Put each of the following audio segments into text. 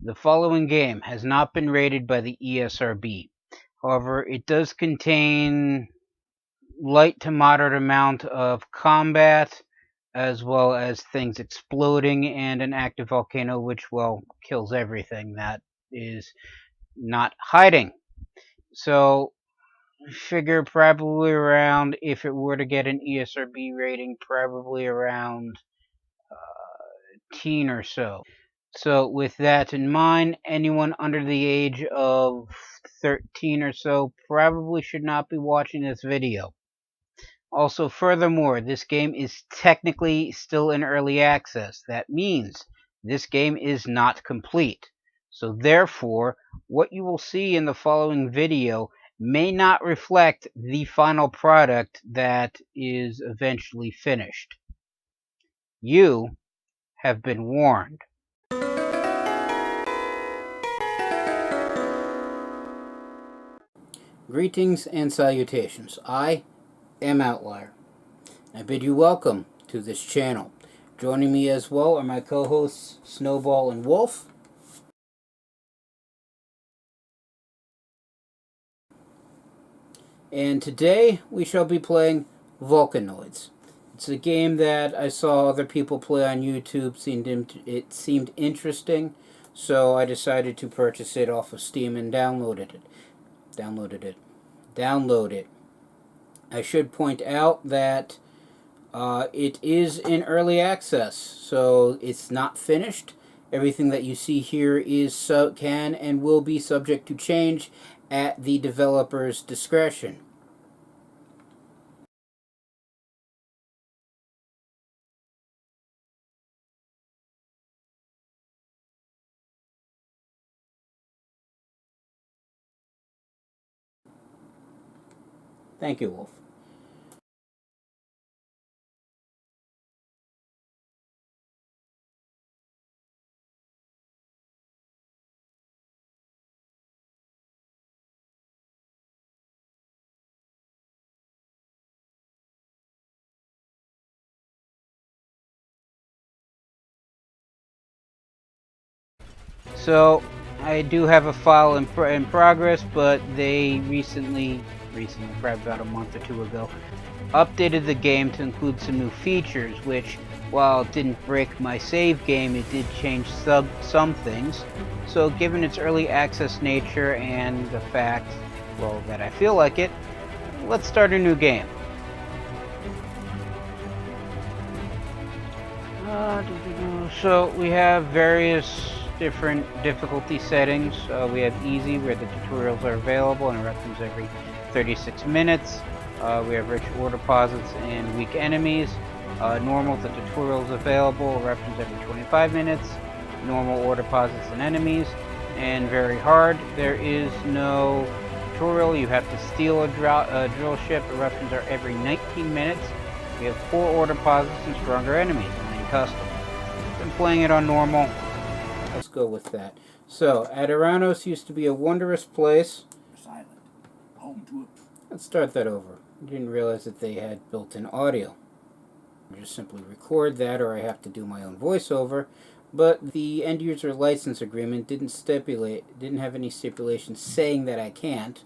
The following game has not been rated by the ESRB. However, it does contain light to moderate amount of combat, as well as things exploding and an active volcano, which, well, kills everything that is not hiding. So, figure probably around, if it were to get an ESRB rating, probably around teen or so. So, with that in mind, anyone under the age of 13 or so probably should not be watching this video. Also, furthermore, this game is technically still in early access. That means this game is not complete. So therefore, what you will see in the following video may not reflect the final product that is eventually finished. You have been warned. Greetings and salutations. I am Outlier. I bid you welcome to this channel. Joining me as well are my co-hosts Snowball and Wolf. And today we shall be playing Volcanoids. It's a game that I saw other people play on YouTube. It seemed interesting, so I decided to purchase it off of Steam and download it. I should point out that it is in early access, so it's not finished. Everything that you see here can and will be subject to change at the developer's discretion. Thank you, Wolf. So I do have a file in progress, but they recently, probably about a month or two ago, updated the game to include some new features, which, while it didn't break my save game, it did change some things. So given its early access nature and the fact, well, that I feel like it, let's start a new game. So we have various different difficulty settings. We have easy, where the tutorials are available and erupts every 36 minutes. We have rich ore deposits and weak enemies. Normal, the tutorials available, eruptions every 25 minutes. Normal, ore deposits and enemies. And very hard, there is no tutorial. You have to steal a drill ship. Eruptions are every 19 minutes. We have 4 ore deposits and stronger enemies. Custom. Been playing it on normal. Let's go with that. So, Adiranos used to be a wondrous place. Silent. Home to it. Let's start that over. I didn't realize that they had built-in audio. I just simply record that, or I have to do my own voiceover. But the end-user license agreement didn't have any stipulations saying that I can't.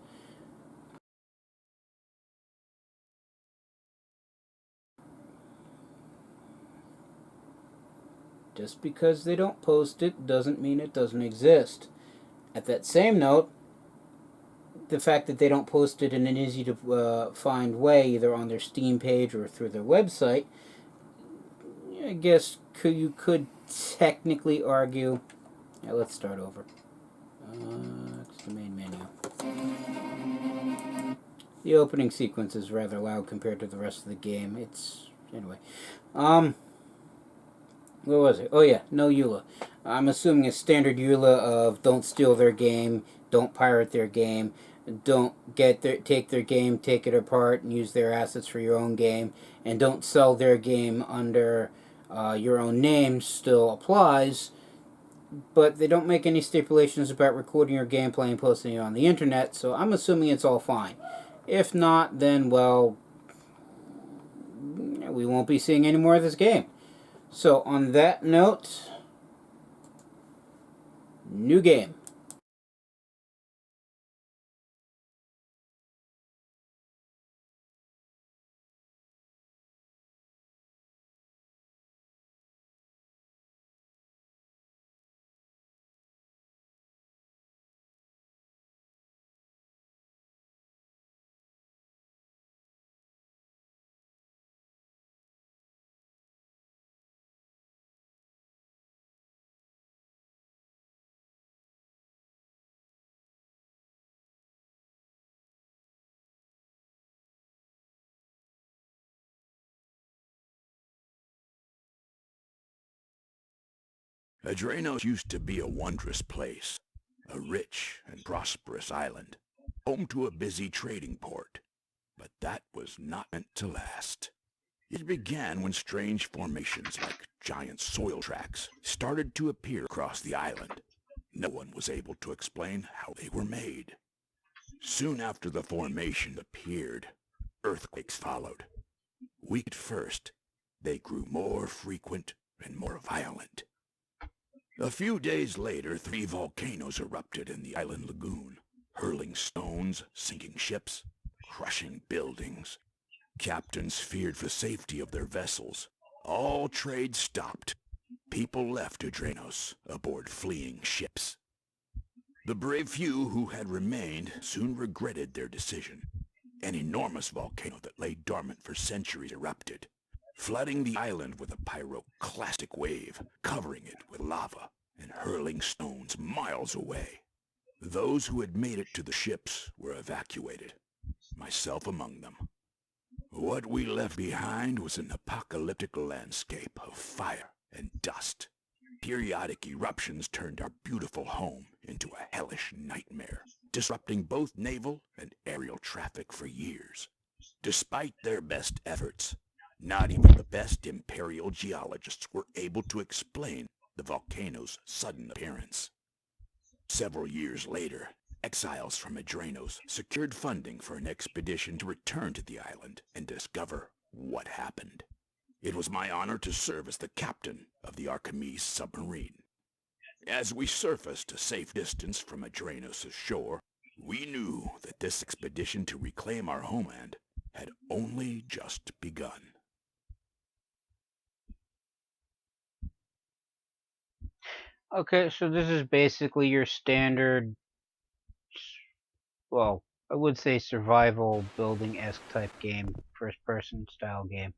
Just because they don't post it doesn't mean it doesn't exist. At that same note, the fact that they don't post it in an easy to find way, either on their Steam page or through their website, I guess you could technically argue. Yeah, let's start over. That's the main menu. The opening sequence is rather loud compared to the rest of the game. Anyway. Where was it? Oh yeah, no EULA. I'm assuming a standard EULA of don't steal their game, don't pirate their game, don't take their game, take it apart, and use their assets for your own game, and don't sell their game under your own name still applies, but they don't make any stipulations about recording your gameplay and posting it on the internet, so I'm assuming it's all fine. If not, then, well, we won't be seeing any more of this game. So, on that note, New game. Adrenos used to be a wondrous place, a rich and prosperous island, home to a busy trading port. But that was not meant to last. It began when strange formations like giant soil tracks started to appear across the island. No one was able to explain how they were made. Soon after the formation appeared, earthquakes followed. Weak at first, they grew more frequent and more violent. A few days later, 3 volcanoes erupted in the island lagoon, hurling stones, sinking ships, crushing buildings. Captains feared for the safety of their vessels. All trade stopped. People left Adrenos aboard fleeing ships. The brave few who had remained soon regretted their decision. An enormous volcano that lay dormant for centuries erupted, flooding the island with a pyroclastic wave, covering it with lava and hurling stones miles away. Those who had made it to the ships were evacuated, myself among them. What we left behind was an apocalyptic landscape of fire and dust. Periodic eruptions turned our beautiful home into a hellish nightmare, disrupting both naval and aerial traffic for years. Despite their best efforts, not even the best imperial geologists were able to explain the volcano's sudden appearance. Several years later, exiles from Adrenos secured funding for an expedition to return to the island and discover what happened. It was my honor to serve as the captain of the Archimedes submarine. As we surfaced a safe distance from Adrenos' shore, we knew that this expedition to reclaim our homeland had only just begun. Okay, so this is basically your standard, well, I would say survival building-esque type game, first-person style game.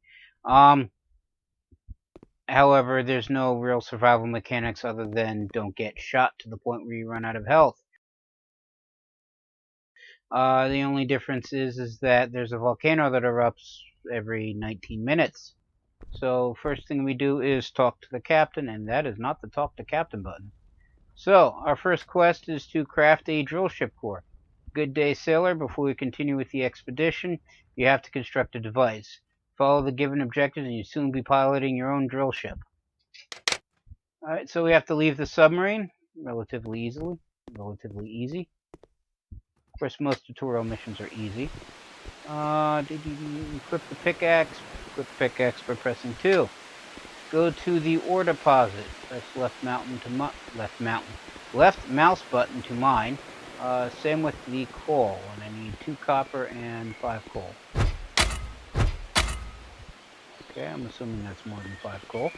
However, there's no real survival mechanics other than don't get shot to the point where you run out of health. The only difference is that there's a volcano that erupts every 19 minutes. So first thing we do is talk to the captain, and that is not the talk to captain button. So our first quest is to craft a drill ship core. Good day, sailor. Before we continue with the expedition, you have to construct a device. Follow the given objectives and you'll soon be piloting your own drill ship. Alright, so we have to leave the submarine relatively easy. Of course, most tutorial missions are easy. Equip the pickaxe. Equip the pickaxe by pressing 2. Go to the ore deposit. Press left mouse button to mine. Same with the coal, and I need 2 copper and 5 coal. Okay, I'm assuming that's more than 5 coal.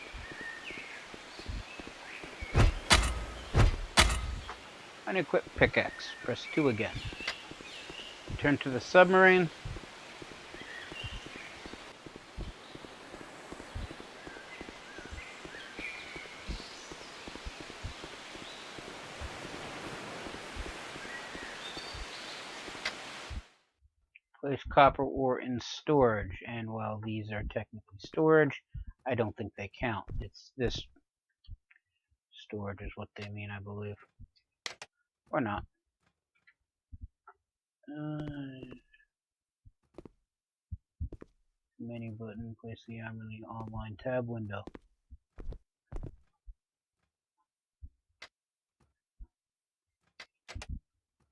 Unequip pickaxe. Press 2 again. Return to the submarine. Place copper ore in storage, and while these are technically storage, I don't think they count. It's this storage is what they mean, I believe. Or not. Menu button, place the item in the online tab window.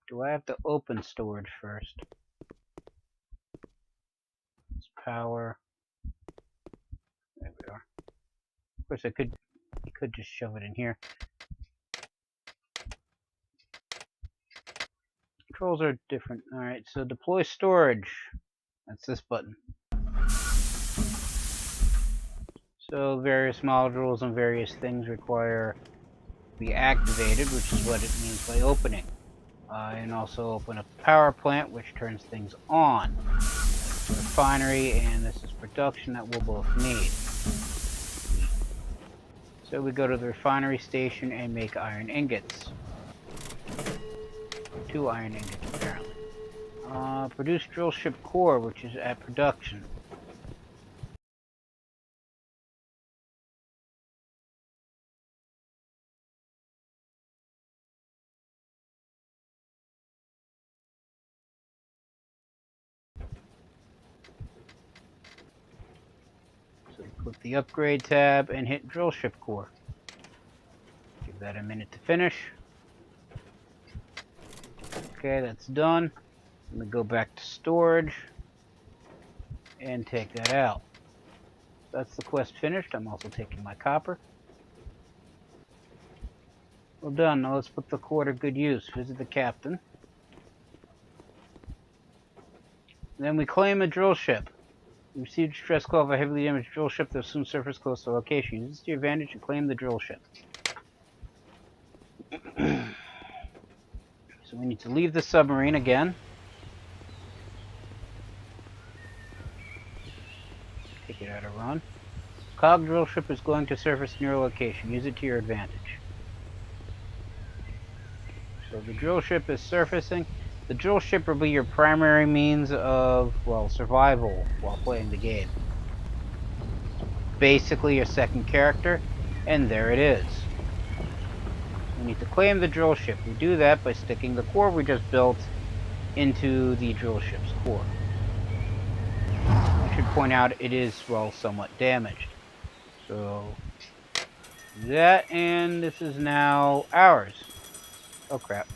Do I have to open storage first? It's power. There we are. Of course, I could just shove it in here. controls are different. Alright, so deploy storage. That's this button. So various modules and various things require to be activated, which is what it means by opening. And also open up the power plant, which turns things on. Refinery, and this is production that we'll both need. So we go to the refinery station and make iron ingots. 2 iron ingots, apparently. Produce drill ship core, which is at production. So click the upgrade tab and hit drill ship core. Give that a minute to finish. Okay, that's done. I'm going to go back to storage and take that out. That's the quest finished. I'm also taking my copper. Well done. Now let's put the core to good use. Visit the captain. Then we claim a drill ship. We received a distress call of a heavily damaged drill ship that will soon surface close to the location. Use this to your advantage and claim the drill ship. So we need to leave the submarine again. Take it out of run. Cog drill ship is going to surface near a location. Use it to your advantage. So the drill ship is surfacing. The drill ship will be your primary means of, well, survival while playing the game. Basically your second character, and there it is. We need to claim the drill ship. We do that by sticking the core we just built into the drill ship's core. I should point out it is, well, somewhat damaged. So, that, and this is now ours. Oh crap.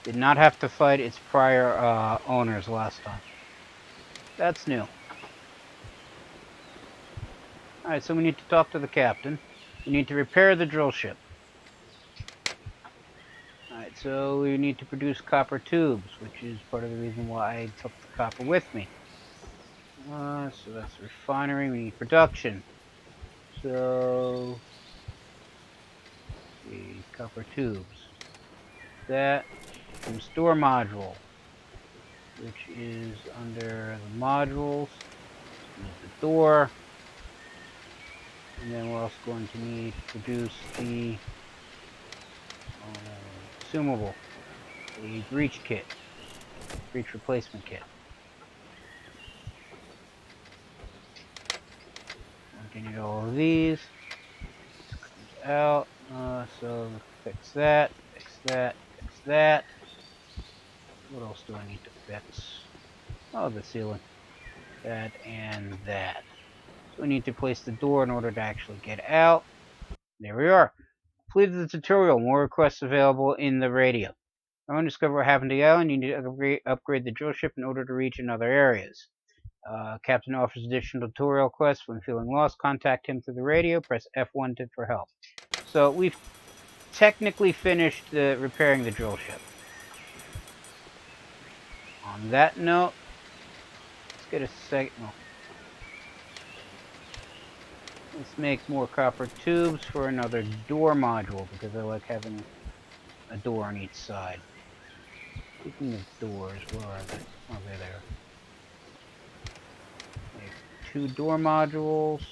Did not have to fight its prior owners last time. That's new. Alright, so we need to talk to the captain. We need to repair the drill ship. Alright, so we need to produce copper tubes, which is part of the reason why I took the copper with me. So that's the refinery. We need production. So, let's see, copper tubes. That, and store module, which is under the modules. There's the door. And then we're also going to need to produce the consumable, the breach kit, breach replacement kit. I'm going to need all of these. This comes out. So fix that, fix that, fix that. What else do I need to fix? Oh, the ceiling. That and that. So we need to place the door in order to actually get out. There we are. Completed the tutorial. More requests available in the radio. I want to discover what happened to the island. You need to upgrade the drill ship in order to reach in other areas. Captain offers additional tutorial quests. When feeling lost, contact him through the radio. Press F1 for help. So we've technically finished repairing the drill ship. On that note, let's get a second. Oh. Let's make more copper tubes for another door module because I like having a door on each side. Speaking of doors, where are they? Oh, there they are. Make 2 door modules.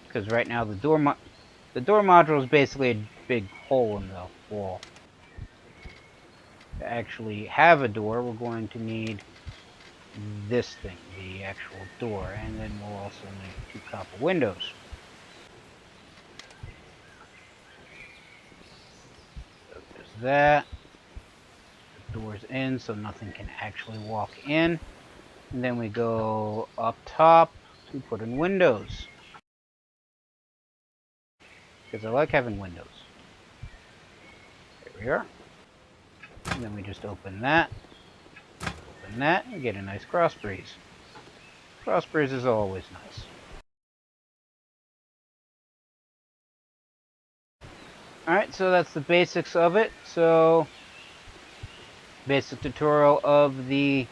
Because right now the door module is basically a big hole in the wall. To actually have a door, we're going to need this thing, the actual door, and then we'll also need 2 copper windows. So there's that. The door's in, so nothing can actually walk in. And then we go up top to put in windows, because I like having windows. There we are. And then we just open that, and get a nice cross breeze. Cross breeze is always nice. Alright, so that's the basics of it. So, basic tutorial of the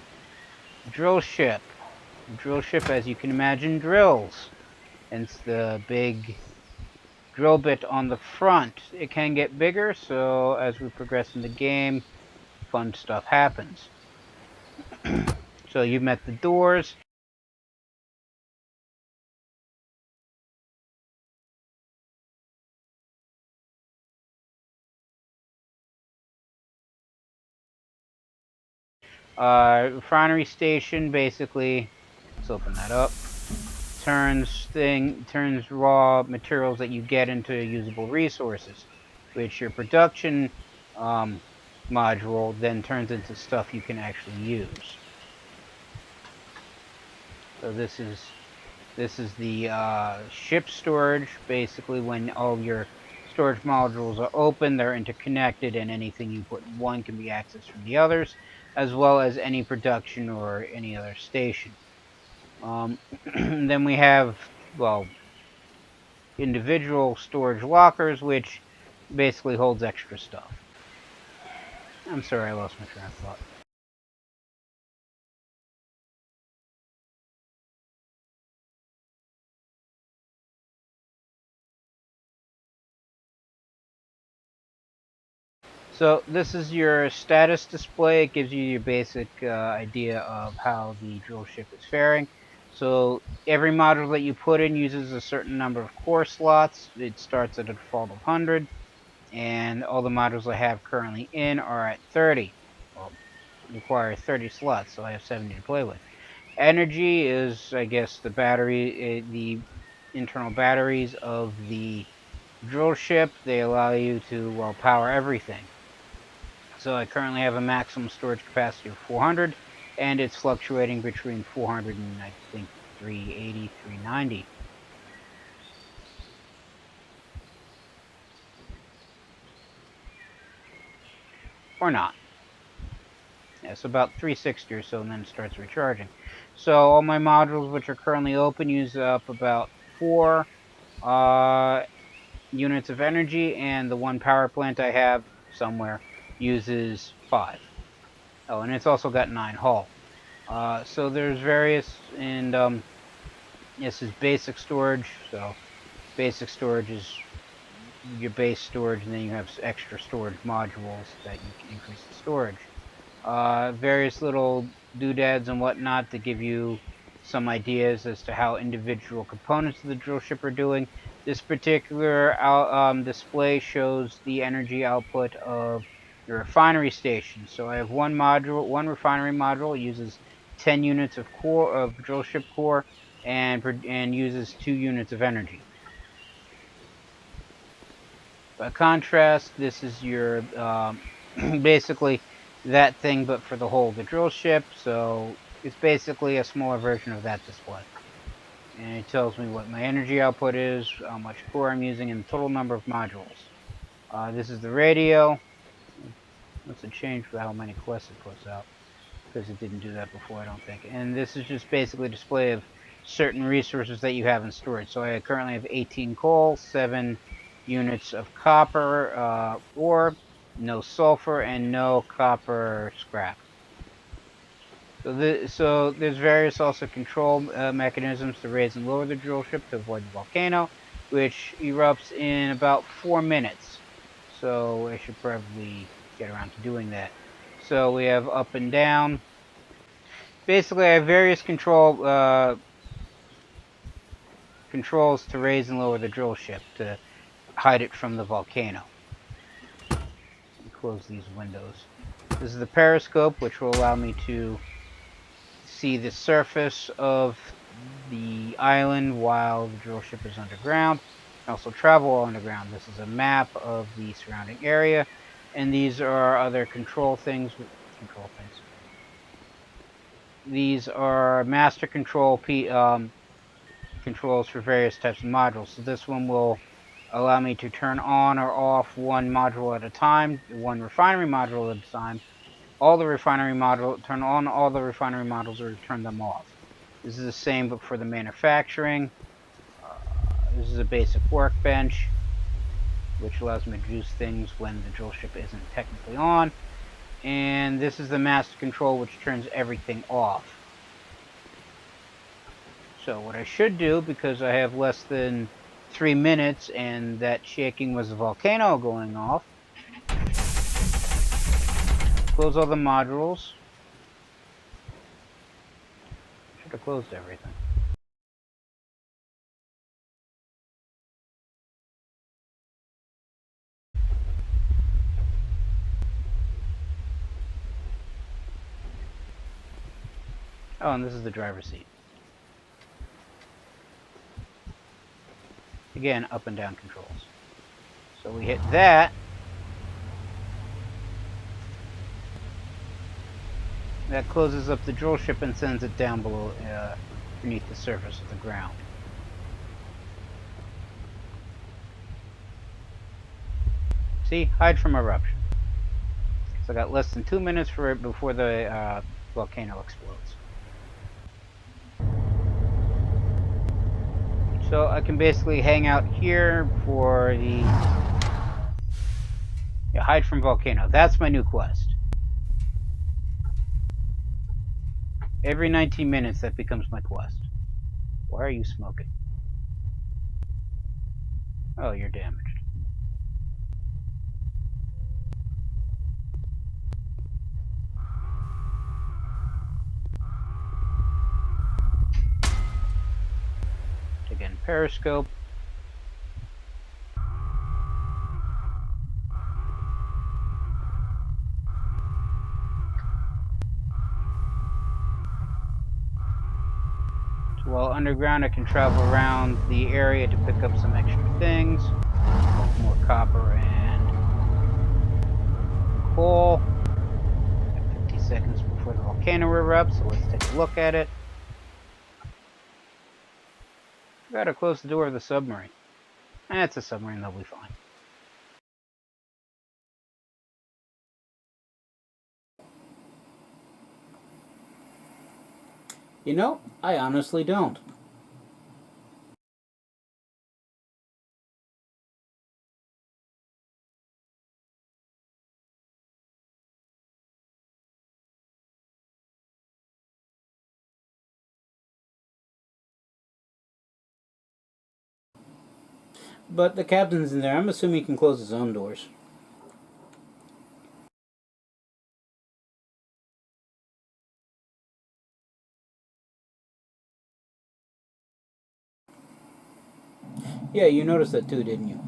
drill ship. The drill ship, as you can imagine, drills. Hence the big drill bit on the front. It can get bigger, so as we progress in the game, fun stuff happens. So you've met the doors. Refinery station, basically, let's open that up. Turns raw materials that you get into usable resources, which your production module then turns into stuff you can actually use. So this is the ship storage. Basically, when all your storage modules are open, they're interconnected, and anything you put in one can be accessed from the others, as well as any production or any other station. Then we have, well, individual storage lockers, which basically holds extra stuff. I'm sorry, I lost my train of thought. So this is your status display. It gives you your basic idea of how the drill ship is faring. So every module that you put in uses a certain number of core slots. It starts at a default of 100, and all the modules I have currently in are at 30. Well, require 30 slots, so I have 70 to play with. Energy is, I guess, the battery, the internal batteries of the drill ship. They allow you to, well, power everything. So I currently have a maximum storage capacity of 400, and it's fluctuating between 400 and I think 380, 390. Or not. Yeah, so about 360 or so, and then it starts recharging. So all my modules, which are currently open, use up about 4 units of energy, and the one power plant I have somewhere uses 5. Oh, and it's also got 9 hull. So there's various, and this is basic storage. So basic storage is your base storage, and then you have extra storage modules that you can increase the storage. Various little doodads and whatnot to give you some ideas as to how individual components of the drill ship are doing. This particular display shows the energy output of the refinery station. So I have one refinery module. It uses 10 units of drill ship core, and uses 2 units of energy. By contrast, this is your basically that thing, but for the whole of the drill ship. So it's basically a smaller version of that display. And it tells me what my energy output is, how much core I'm using, and the total number of modules. This is the radio. What's it change for how many quests it puts out? Because it didn't do that before, I don't think. And this is just basically a display of certain resources that you have in storage. So I currently have 18 coal, 7 units of copper ore, no sulfur, and no copper scrap. So there's various also control mechanisms to raise and lower the drill ship to avoid the volcano, which erupts in about 4 minutes. So I should probably get around to doing that. So we have up and down. Basically, I have various controls to raise and lower the drill ship to hide it from the volcano. Close these windows. This is the periscope, which will allow me to see the surface of the island while the drill ship is underground. You can also travel underground. This is a map of the surrounding area, and these are other control things. These are master control controls for various types of modules. So this one will allow me to turn on or off one module at a time, one refinery module at a time. All the refinery module, turn on all the refinery modules or turn them off. This is the same but for the manufacturing. This is a basic workbench, which allows me to do things when the drill ship isn't technically on. And this is the master control, which turns everything off. So what I should do, because I have less than 3 minutes and that shaking was the volcano going off, close all the modules. Should have closed everything. Oh, and this is the driver's seat. Again, up and down controls. So we hit that. That closes up the drill ship and sends it down below, beneath the surface of the ground. See? Hide from eruption. So I got less than 2 minutes for it before the volcano explodes. So I can basically hang out here for the... Yeah, hide from volcano. That's my new quest. Every 19 minutes that becomes my quest. Why are you smoking? Oh, you're damaged. Again, periscope. So while underground, I can travel around the area to pick up some extra things. More copper and coal. 50 seconds before the volcano erupts, so let's take a look at it. I gotta close the door of the submarine. It's a submarine, they'll be fine. You know, I honestly don't. But the captain's in there. I'm assuming he can close his own doors. Yeah, you noticed that too, didn't you?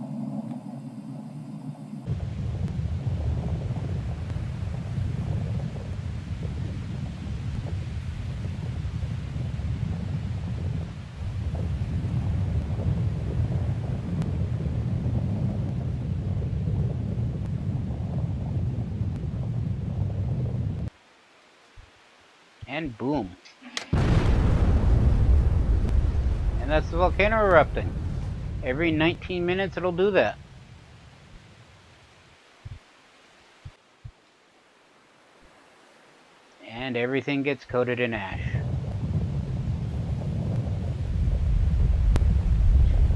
And boom. And that's the volcano erupting. Every 19 minutes it'll do that. And everything gets coated in ash.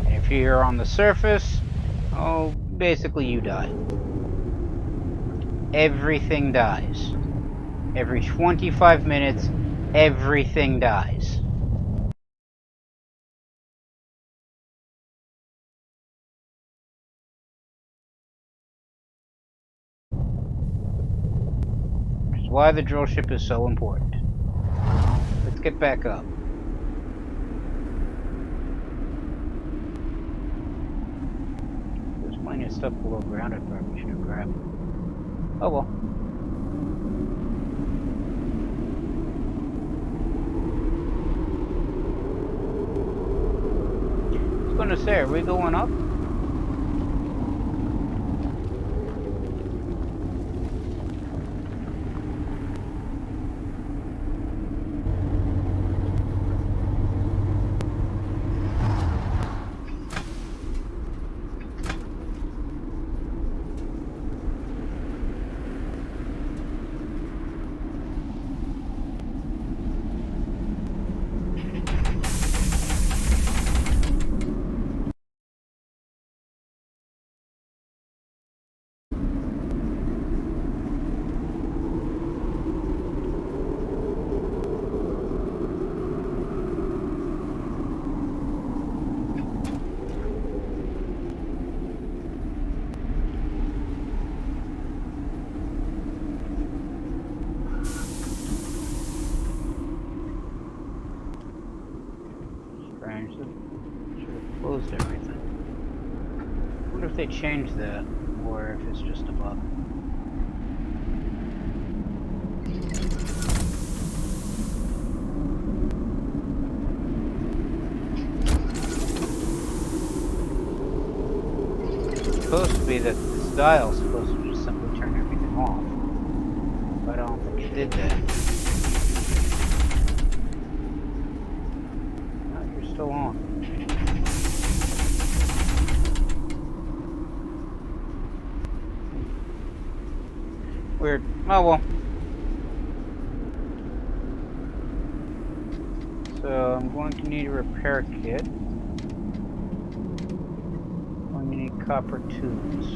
And if you're on the surface, oh, basically you die. Everything dies. Every 25 minutes, everything dies. Which is why the drill ship is so important. Let's get back up. There's plenty of stuff below ground I probably should have grabbed. Oh well. gonna say, are we going up? Should have closed everything. I wonder if they changed that, or if it's just a bug. It's supposed to be that this dial is supposed to just simply turn everything off. But I don't think it did that. No, you're still on. Weird. Oh well. So I'm going to need a repair kit. I'm going to need copper tubes.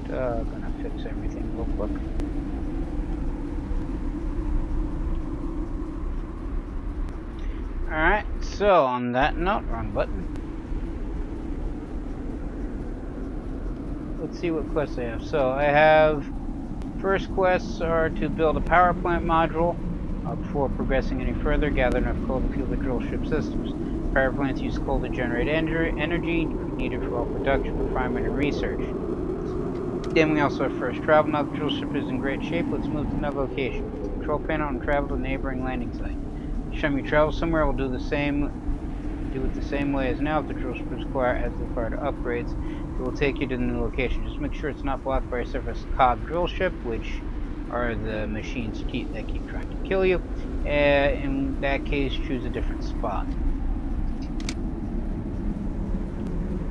Gonna fix everything real quick. Alright, so on that note, wrong button. Let's see what quests I have. So I have, first quests are to build a power plant module. Before progressing any further, gather enough coal to fuel the drill ship systems. Power plants use coal to generate energy needed for all production, refinement, and research. Then we also have first travel. Now the drill ship is in great shape. Let's move to another location. Control panel and travel to a neighboring landing site. Each time you travel somewhere, we'll do it the same way as now. If the drill ship has required upgrades, it will take you to the new location. Just make sure it's not blocked by a surface cog drill ship, which are the machines that keep trying to kill you. In that case, choose a different spot.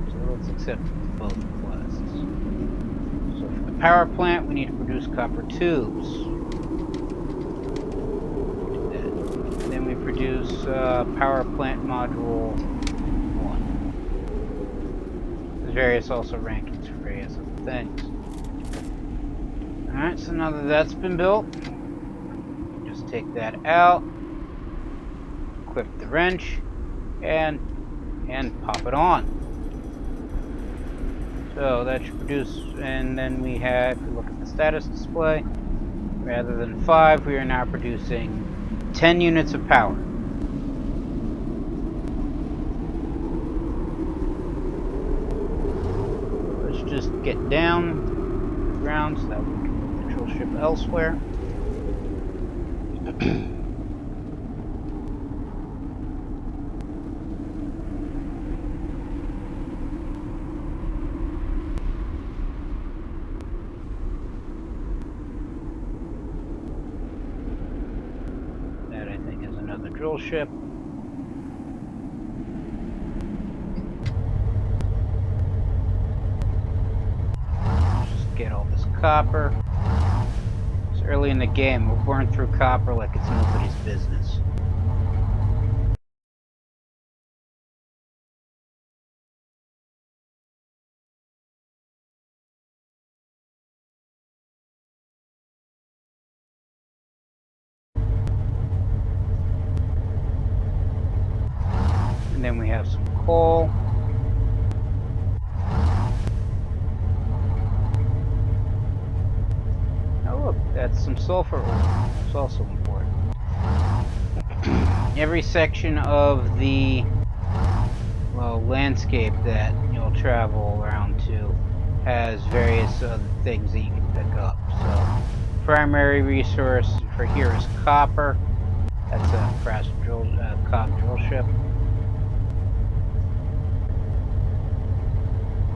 So let's accept both quests. So for the power plant, we need to produce copper tubes. And then we produce power plant module 1. There's various also rankings for various other things. Alright, so now that that's been built, just take that out, equip the wrench, and pop it on. So that should produce, and then we have, if you look at the status display, rather than 5, we are now producing 10 units of power. Let's just get down to the ground so that we can move the drill ship elsewhere. Drill ship. Just get all this copper. It's early in the game. We'll burn through copper like it's nobody's business. And then we have some coal. Oh look, that's some sulfur ore. That's also important. Every section of the landscape that you'll travel around to has various other things that you can pick up. So, primary resource for here is copper. That's a crash drill, cog drill ship.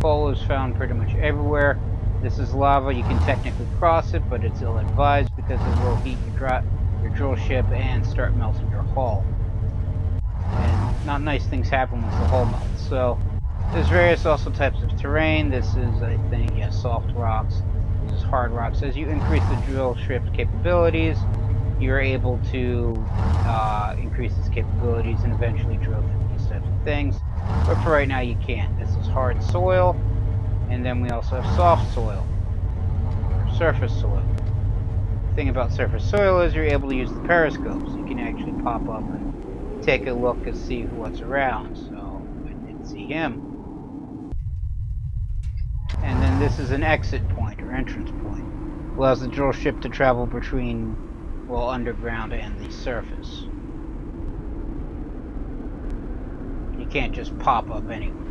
Coal is found pretty much everywhere. This is lava. You can technically cross it, but it's ill-advised because it will heat your drill ship and start melting your hull. And not nice things happen once the hull melts. So there's various also types of terrain. This is, I think, yeah, soft rocks. This is hard rocks. As you increase the drill ship's capabilities, you're able to increase its capabilities and eventually drill through these types of things. But for right now, you can't. This is hard soil, and then we also have soft soil, or surface soil. The thing about surface soil is you're able to use the periscopes. You can actually pop up and take a look and see what's around. So I did see him. And then this is an exit point or entrance point. Allows the drill ship to travel between, well, underground and the surface. You can't just pop up anywhere.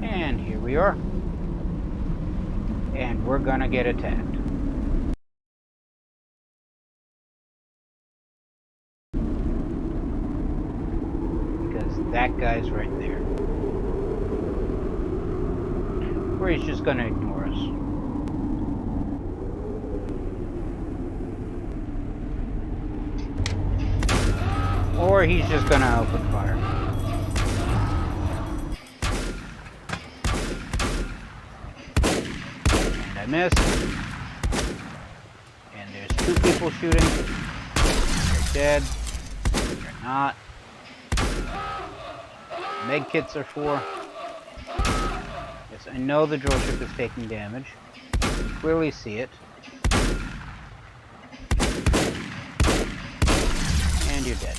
And here we are. And we're gonna get attacked. Because that guy's right there. Or he's just gonna ignore us. Or he's just gonna open fire. And I missed. And there's two people shooting. They're dead. They're not. Med kits are for. Yes, I know the drill ship is taking damage. You can clearly see it. And you're dead.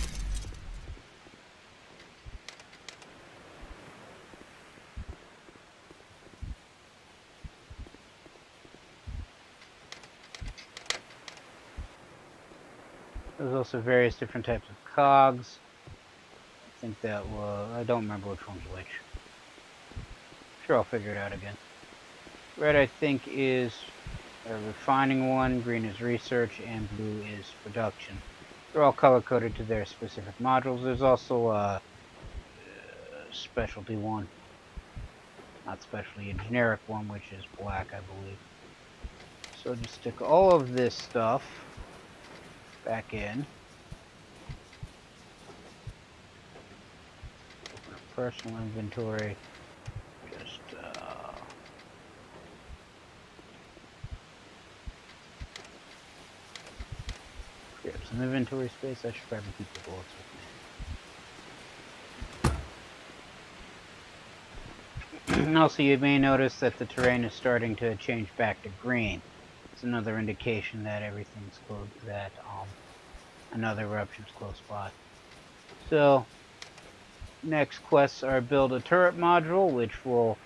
There's also various different types of cogs. I think that was... I don't remember which one's which. Sure, I'll figure it out again. Red, I think, is a refining one. Green is research. And blue is production. They're all color-coded to their specific modules. There's also a specialty one. Not specialty, a generic one, which is black, I believe. So just stick all of this stuff back in. Open up personal inventory. Just free up some inventory space. I should probably keep the bullets with me. Also, you may notice that the terrain is starting to change back to green. It's another indication that everything's close, that another eruption's close by. So, next quests are build a turret module, which will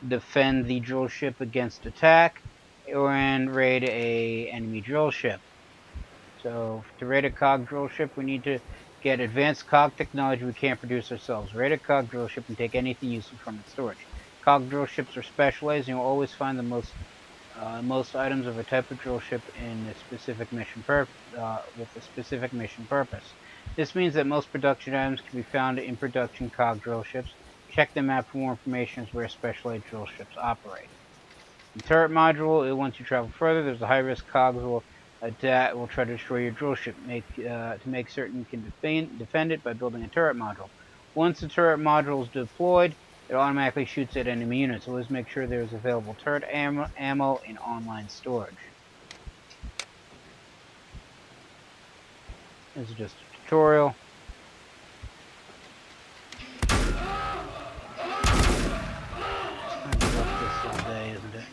defend the drill ship against attack, and raid a enemy drill ship. So, to raid a cog drill ship, we need to get advanced cog technology we can't produce ourselves. Raid a cog drill ship and take anything useful from its storage. Cog drill ships are specialized, and you'll always find the most items of a type of drill ship in a specific mission with a specific mission purpose. This means that most production items can be found in production cog drill ships. Check the map for more information as where specialized drill ships operate. The turret module, once you travel further, there's a high-risk cogs will try to destroy your drill ship. To make certain you can defend it by building a turret module. Once the turret module is deployed, it automatically shoots at enemy units. Always make sure there is available turret ammo in online storage. This is just a tutorial. I've left this all day, isn't it?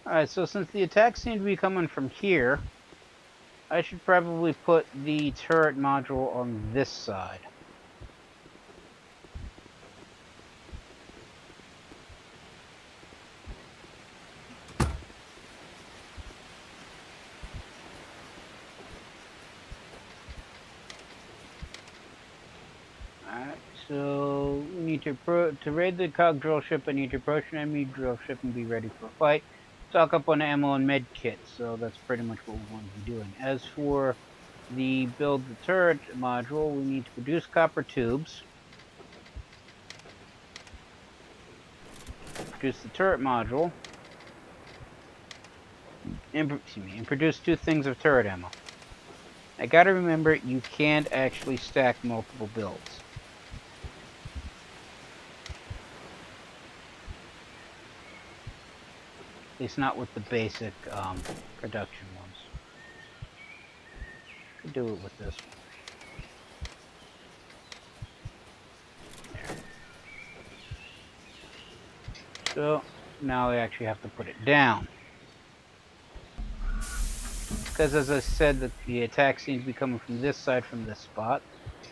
Alright, so since the attacks seem to be coming from here, I should probably put the turret module on this side. Alright, so we need to raid the cog drill ship. I need to approach an enemy drill ship and be ready for a fight. Stock up on ammo and med kits, so that's pretty much what we want to be doing. As for the build the turret module, we need to produce copper tubes, produce the turret module, and produce 2 things of turret ammo. I gotta remember, you can't actually stack multiple builds. At least not with the basic production ones. Could do it with this one. There. So now we actually have to put it down. Because as I said, the attack seems to be coming from this side, from this spot.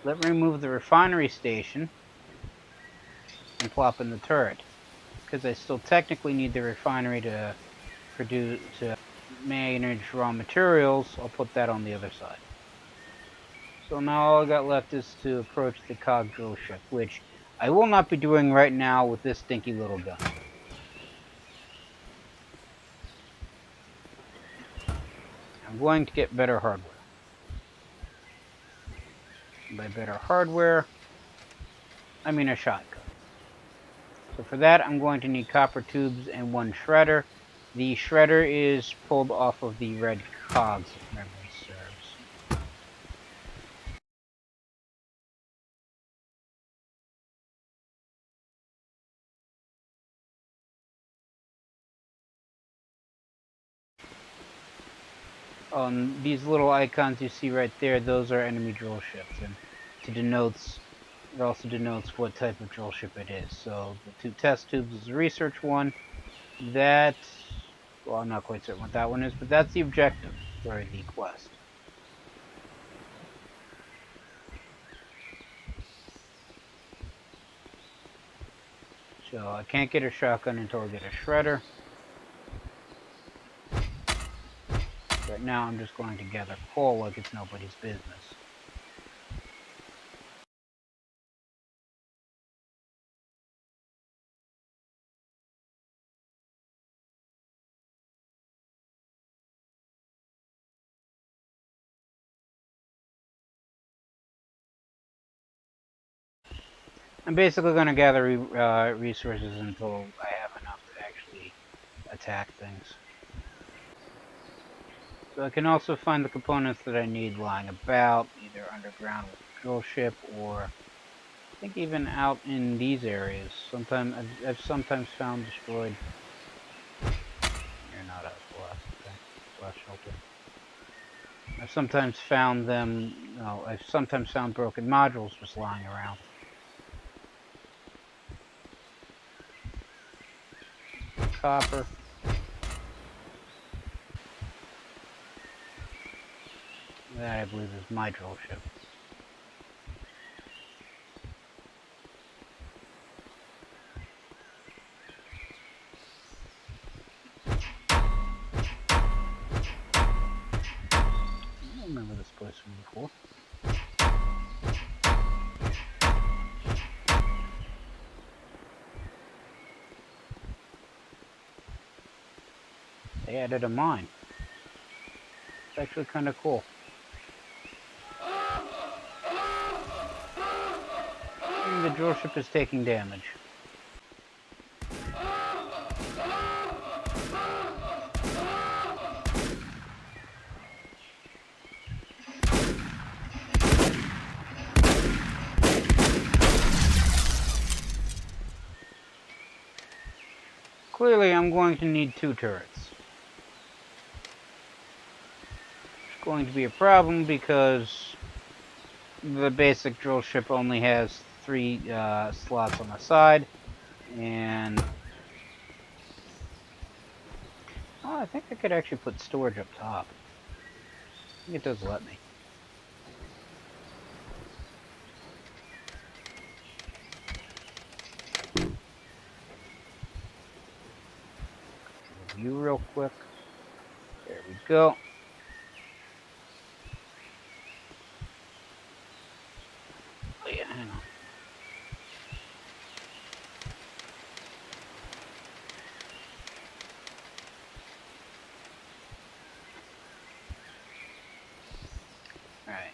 Let me remove the refinery station and plop in the turret. Because I still technically need the refinery to manage raw materials, I'll put that on the other side. So now all I got left is to approach the cog drill ship, which I will not be doing right now with this stinky little gun. I'm going to get better hardware. And by better hardware, I mean a shotgun. So for that, I'm going to need copper tubes and 1 shredder. The shredder is pulled off of the red cogs, if memory serves. These little icons you see right there, those are enemy drill ships, and it also denotes what type of drill ship it is. So the 2 test tubes is a research one. That, well, I'm not quite certain what that one is, but that's the objective for the quest. So I can't get a shotgun until I get a shredder. Right now I'm just going to gather coal like it's nobody's business. I'm basically going to gather resources until I have enough to actually attack things. So I can also find the components that I need lying about, either underground with the drill ship, or I think even out in these areas. I've sometimes found destroyed. You're not out blast, okay? Blast shelter. I've sometimes found them. No, I've sometimes found broken modules just lying around. Copper. That, I believe, is my drill ship. I don't remember this place from before. They added a mine. It's actually kind of cool. And the drill ship is taking damage. Clearly, I'm going to need 2 turrets. It's going to be a problem because the basic drill ship only has 3 slots on the side, and I think I could actually put storage up top. I think it does let me. Review real quick. There we go. Oh yeah, hang on. Alright.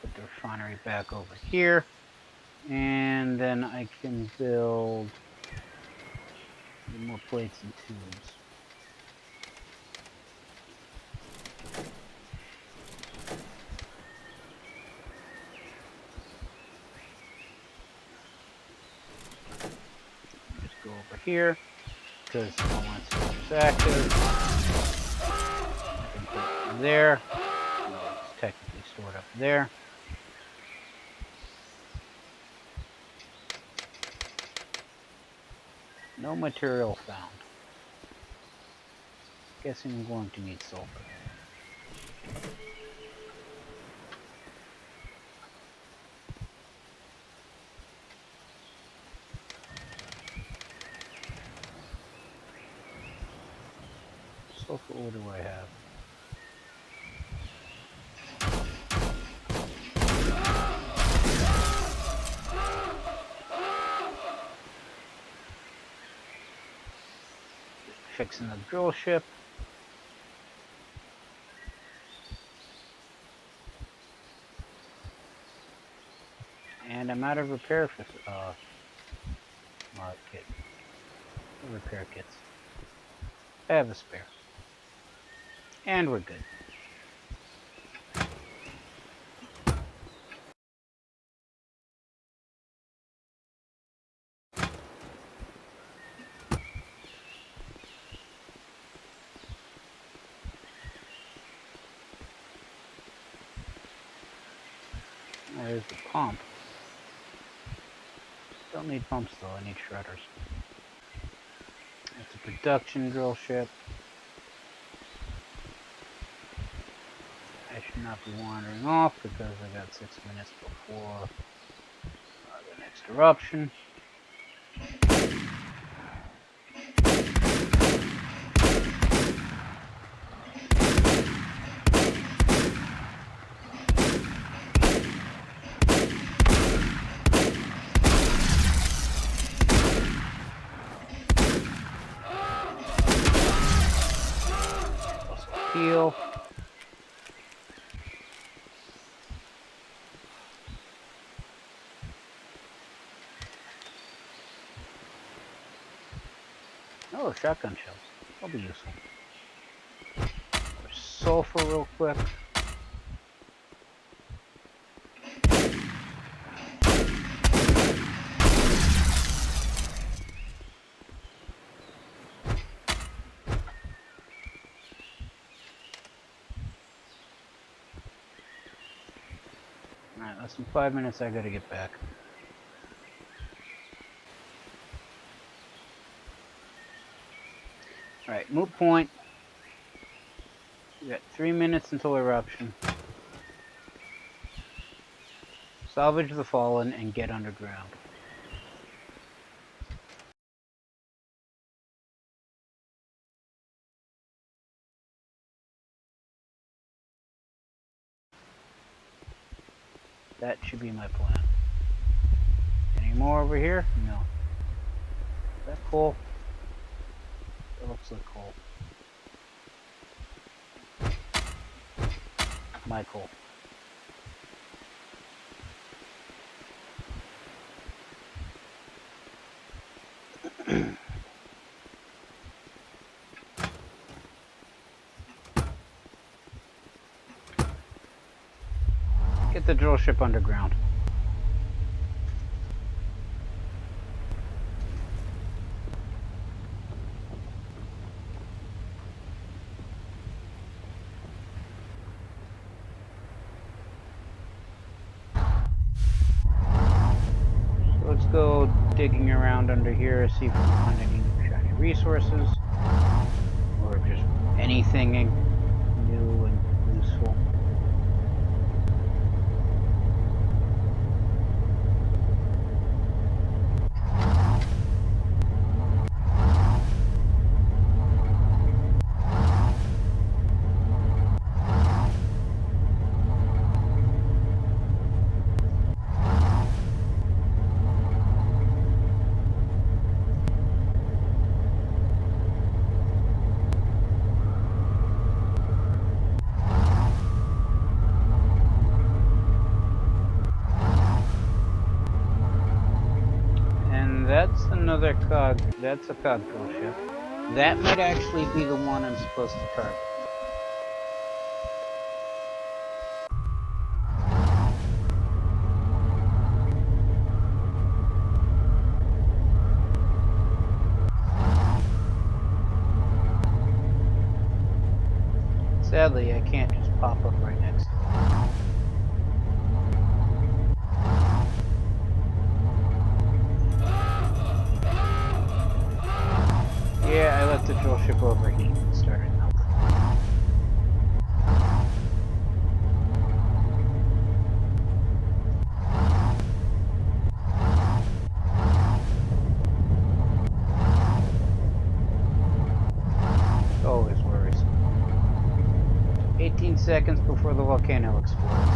Put the refinery back over here. And then I can build more plates and tubes. Just go over here, because I want storage active. I can put it there. No, it's technically stored up there. No material found. Guessing I'm going to need sulfur. Sulfur, what do I have? Fixing the drill ship. And I'm out of repair kit. Repair kits. I have a spare. And we're good. There's the pump. Don't need pumps though, I need shredders. It's a production drill ship. I should not be wandering off because I got 6 minutes before the next eruption. Heal. Oh, shotgun shells. That'll be useful. Sulfur real quick. Alright, less than 5 minutes, I gotta get back. Alright, moot point. We got 3 minutes until eruption. Salvage the fallen and get underground. That should be my plan. Any more over here? No. Is that coal? That looks like coal. My coal. Get the drill ship underground. So let's go digging around under here, see if we can find any new shiny resources, or just anything new and useful. That's another cog. That's a cog drill ship. That might actually be the one I'm supposed to target. Sadly, I can't just pop up right next to it. Yeah, I let the drill ship overheat and started melting. Always worries. 18 seconds before the volcano explodes.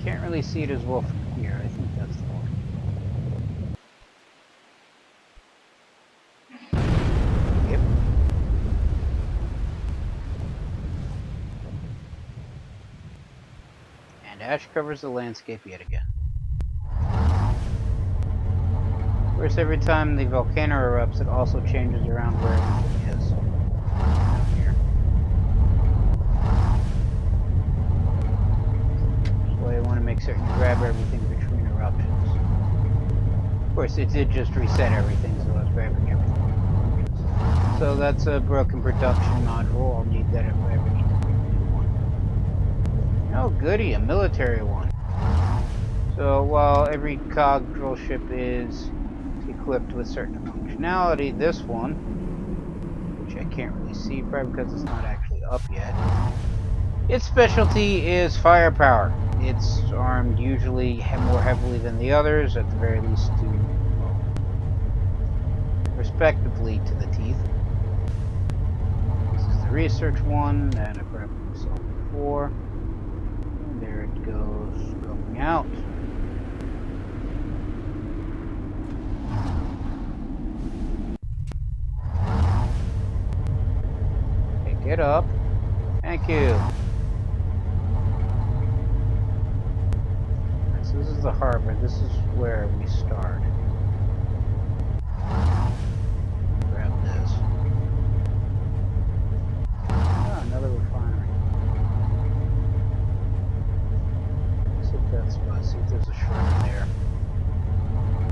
Can't really see it as well from here. I think that's the one. Yep. And ash covers the landscape yet again. Of course, every time the volcano erupts, it also changes around where everything is. Down here. That's why I want to make certain you grab everything between eruptions. Of course, it did just reset everything, so I was grabbing everything. So that's a broken production module. I'll need that if I ever need to make a new one. Oh, goody, a military one. So while every cog drill ship is equipped with certain functionality, this one, which I can't really see probably because it's not actually up yet, its specialty is firepower. It's armed usually more heavily than the others, at the very least to, well, respectively to the teeth. This is the research one that I grabbed myself before. And there it goes, going out. Pick it up. Thank you. Right, so this is the harbor. This is where we start. Grab this. Ah, another refinery. Let's hit that spot. See if there's a shredder there.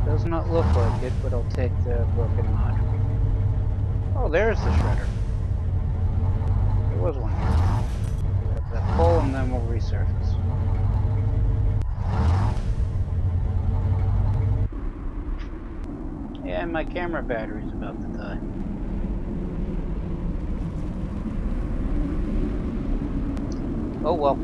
Does not look like it, but I'll take the broken module. Oh, there's the shredder. There was one here. Grab that pole and then we'll resurface. Yeah, my camera battery's about to die. Oh well.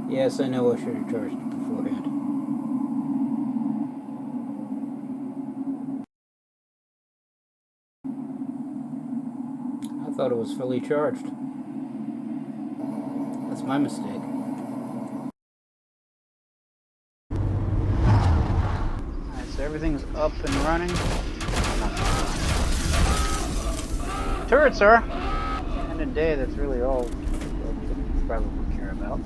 Yes, I know I should have charged it beforehand. I thought it was fully charged. That's my mistake. Alright, so everything's up and running. Turrets are! End of day, that's really all we probably care about.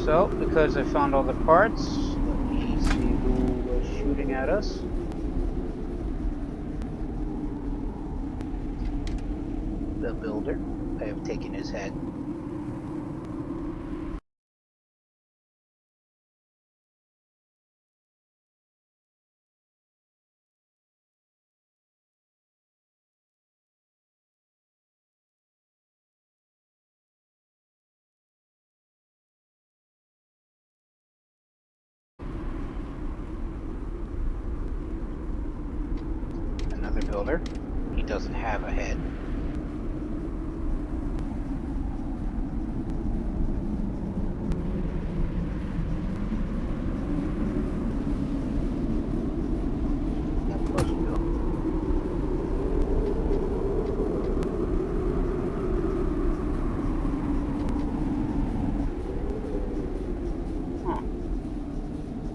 So, because I found all the parts, let me see who was shooting at us. the builder. I have taken his head. Another builder. He doesn't have a head.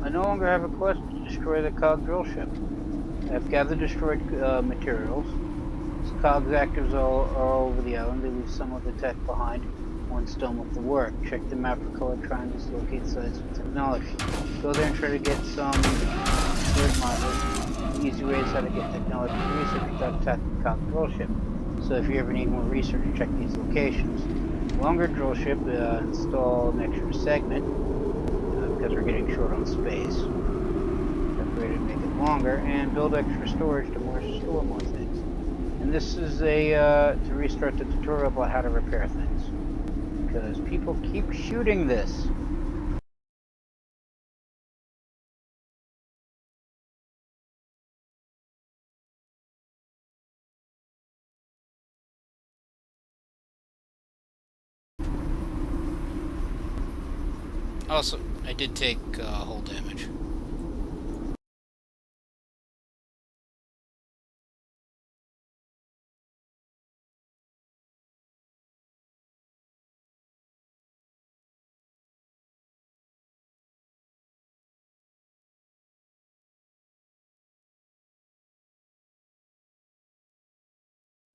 I no longer have a quest to destroy the cog drill ship. I've gathered destroyed materials. Cogs actives are all over the island. They leave some of the tech behind once done with the work. Check the map for colored triangles to locate sites with technology. Go there and try to get some bird modules. Easy ways how to get technology for research without attacking the cog drill ship. So if you ever need more research, check these locations. Longer drill ship, install an extra segment because we're getting short on space. Upgrade it to make it longer, and build extra storage to store more things. And this is a to restart the tutorial about how to repair things, because people keep shooting this. Also, I did take hull damage.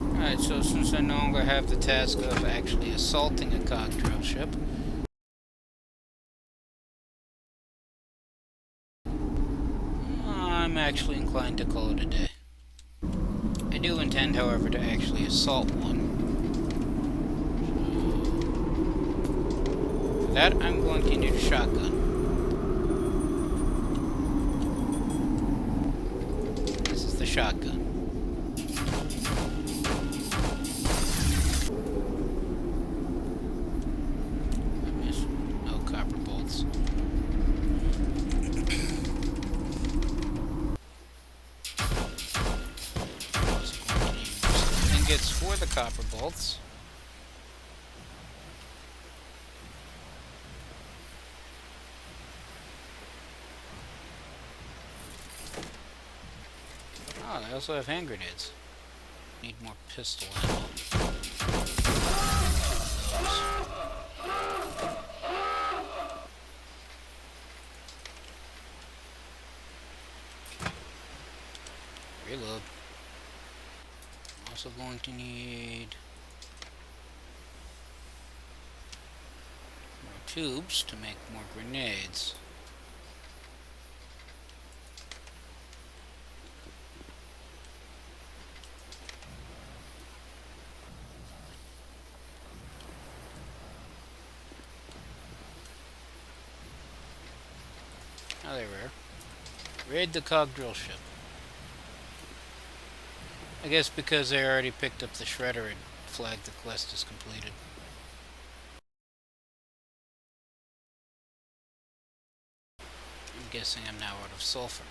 Alright, so since I no longer have the task of actually assaulting a cog drill ship, I'm actually inclined to call it a day. I do intend, however, to actually assault one. So, for that, I'm going to need a shotgun. This is the shotgun. For the copper bolts. Oh, I also have hand grenades. Need more pistol ammo. Reload. Also going to need more tubes to make more grenades. Oh, they're rare. Raid the cog drill ship. I guess because they already picked up the shredder, it flagged the quest as completed. I'm guessing I'm now out of sulfur.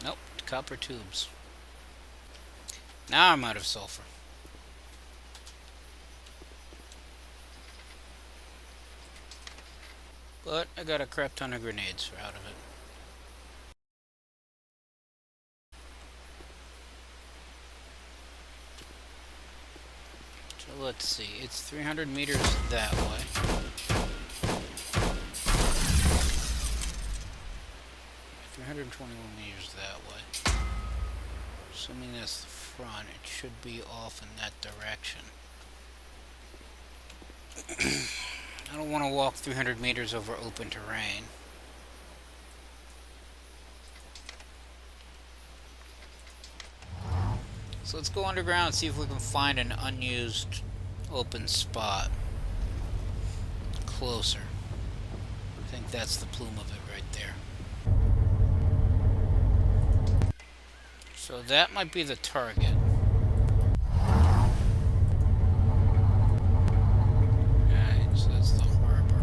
Nope, copper tubes. Now I'm out of sulfur. But I got a crap ton of grenades out of it. So let's see, it's 300 meters that way. 321 meters that way. Assuming that's the front, it should be off in that direction. I don't want to walk 300 meters over open terrain. So let's go underground and see if we can find an unused open spot closer. I think that's the plume of it right there. So that might be the target. Alright, so that's the harbor.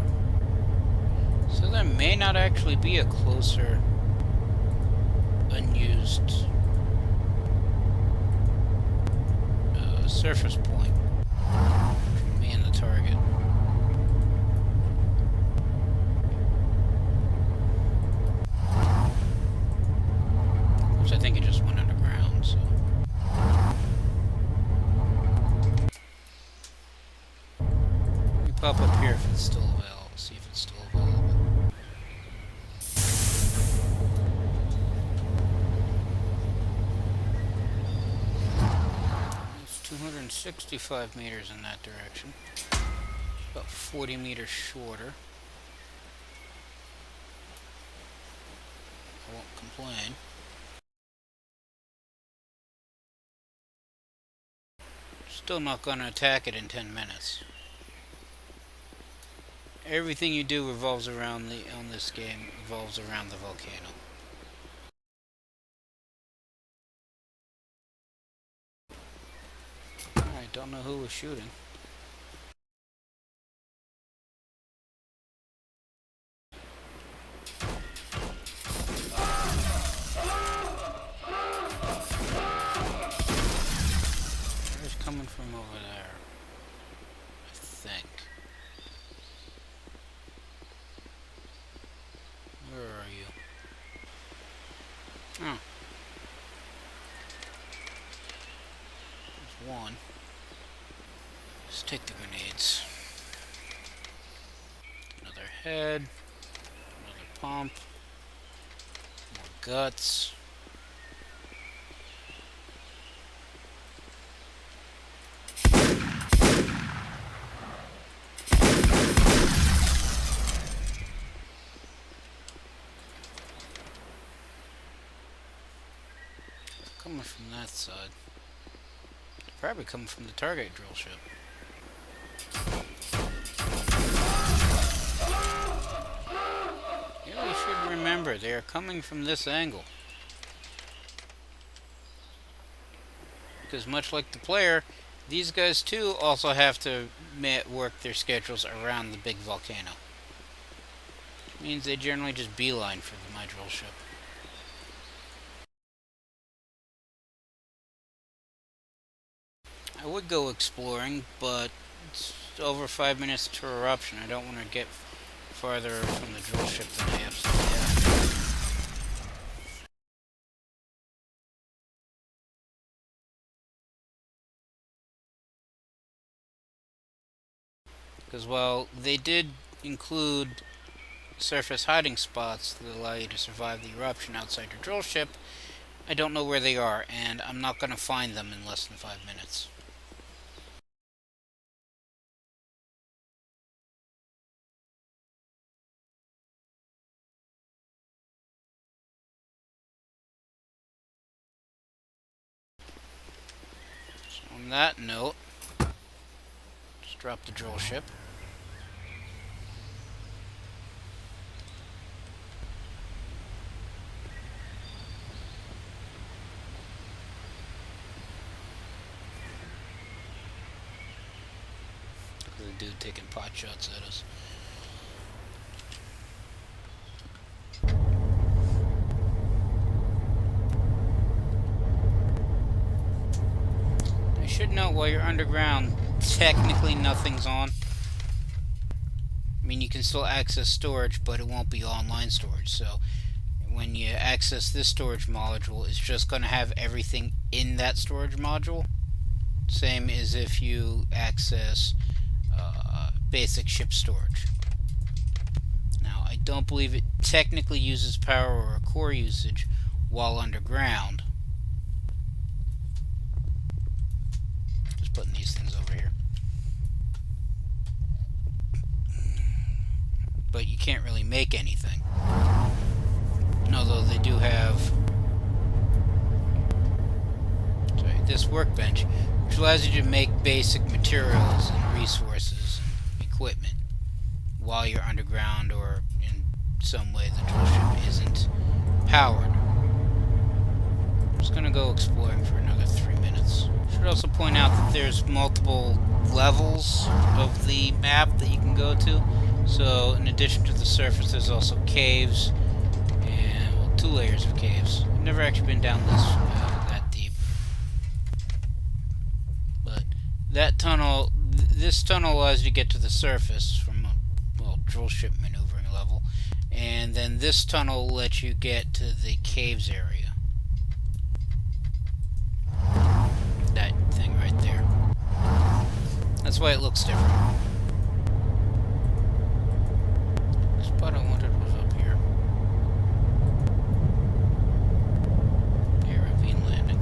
So there may not actually be a closer unused surface point between me and the target. Which I think it just went underground, so. Let me pop up here if it's still available. See if it's still available. It's 265 meters in that direction. About 40 meters shorter. I won't complain. Still not going to attack it in 10 minutes. Everything you do revolves around on this game revolves around the volcano. I don't know who was shooting. Where's coming from over there? I think. Where are you? Oh. There's one. Let's take the grenades. Another head. Another pump. More guts. Coming from that side. Probably coming from the target drill ship. Yeah, you should remember, they are coming from this angle. Because much like the player, these guys too also have to work their schedules around the big volcano. Which means they generally just beeline for my drill ship. I would go exploring, but it's over 5 minutes to eruption. I don't want to get farther from the drill ship than I absolutely have. Because while they did include surface hiding spots that allow you to survive the eruption outside your drill ship, I don't know where they are, and I'm not going to find them in less than 5 minutes. On that note, just drop the drill ship. The dude taking pot shots at us. I should note, while you're underground, technically nothing's on. I mean, you can still access storage, but it won't be online storage. So when you access this storage module, it's just going to have everything in that storage module. Same as if you access basic ship storage. Now, I don't believe it technically uses power or core usage while underground. Just putting these things over here. But you can't really make anything. Although they do have... Sorry, this this workbench, which allows you to make basic materials and resources and equipment while you're underground or in some way the drillship isn't powered. I'm just gonna go exploring for another 3 minutes. Should also point out that there's multiple levels of the map that you can go to. So in addition to the surface, there's also caves, and well, 2 layers of caves. I've never actually been down this that deep, but that tunnel, this tunnel allows you to get to the surface from a drill ship maneuvering level, and then this tunnel lets you get to the caves area. That thing right there. That's why it looks different. The spot I wanted was up here. Yeah, ravine landing.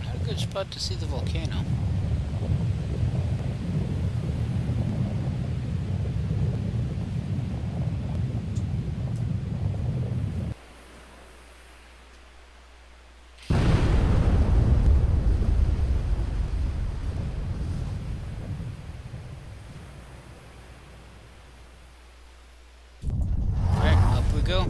Not a good spot to see the volcano. Go.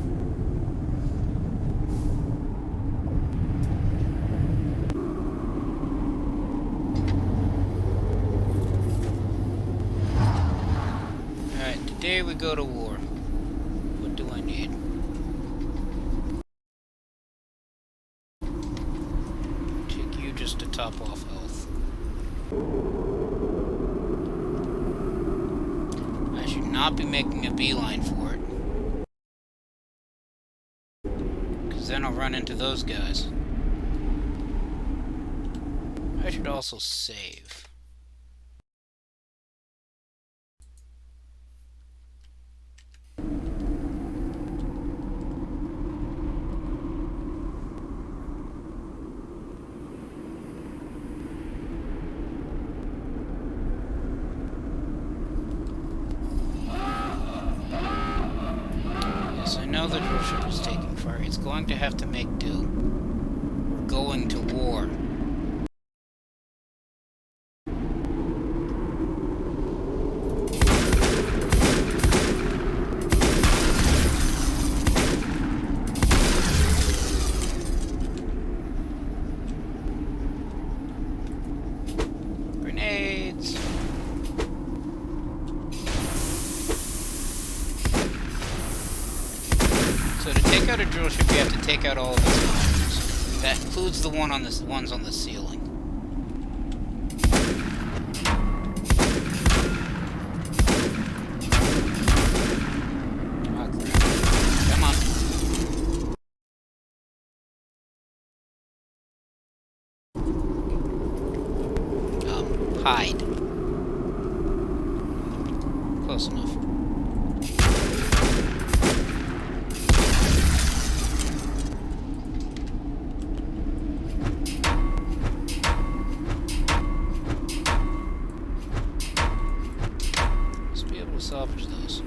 Alright, today we go to war. What do I need? Take you just to top off health. I should not be making a beeline for it. Then I'll run into those guys. I should also save. Yes, I know the drill ship is taking fire. It's going to have to make do. We're going to war. Grenades! So to take out a drill ship, you have to take out all of its components. That includes the ones on the ceiling. Oh, crap. Come on. Hide. Close enough. Salvage those.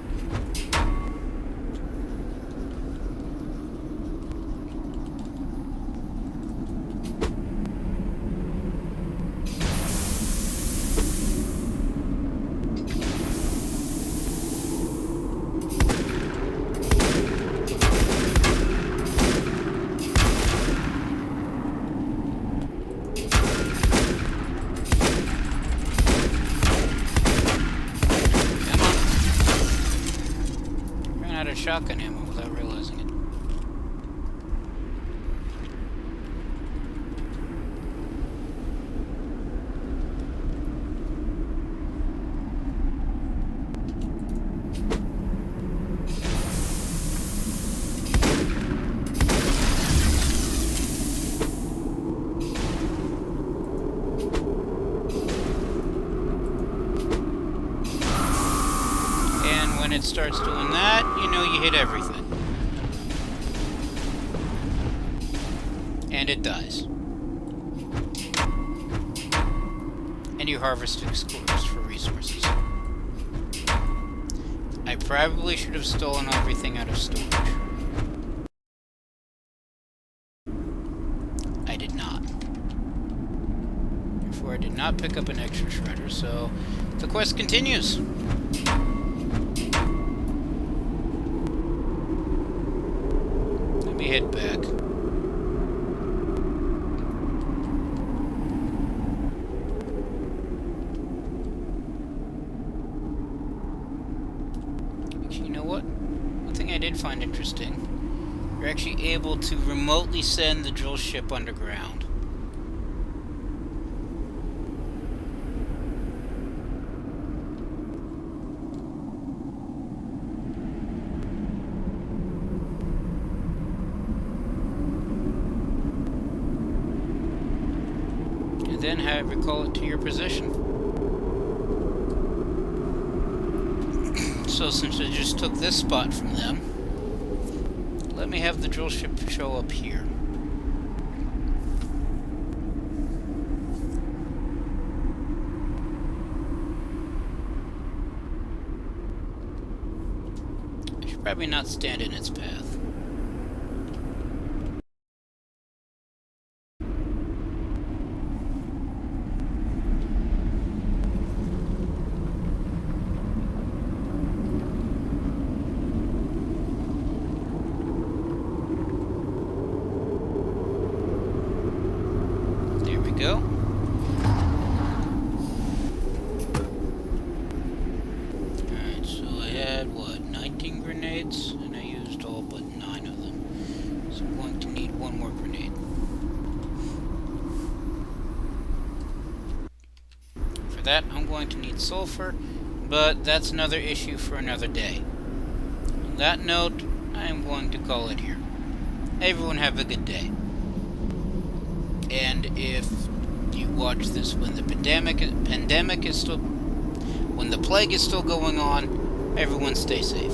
Shotgun ammo without realizing it. And when it starts doing that, you know you hit everything. And it dies. And you harvest its cores for resources. I probably should have stolen everything out of storage. I did not. Therefore, I did not pick up an extra shredder, so the quest continues. Let me head back. Actually, you know what? One thing I did find interesting. You're actually able to remotely send the drill ship underground. And then have recall it to your position. So since I just took this spot from them, let me have the drill ship show up here. I should probably not stand in its path. Go. Alright, so I had, what, 19 grenades? And I used all but 9 of them. So I'm going to need one more grenade. For that, I'm going to need sulfur, but that's another issue for another day. On that note, I am going to call it here. Everyone have a good day. And if you watch this when the pandemic is still, when the plague is still going on, everyone stay safe.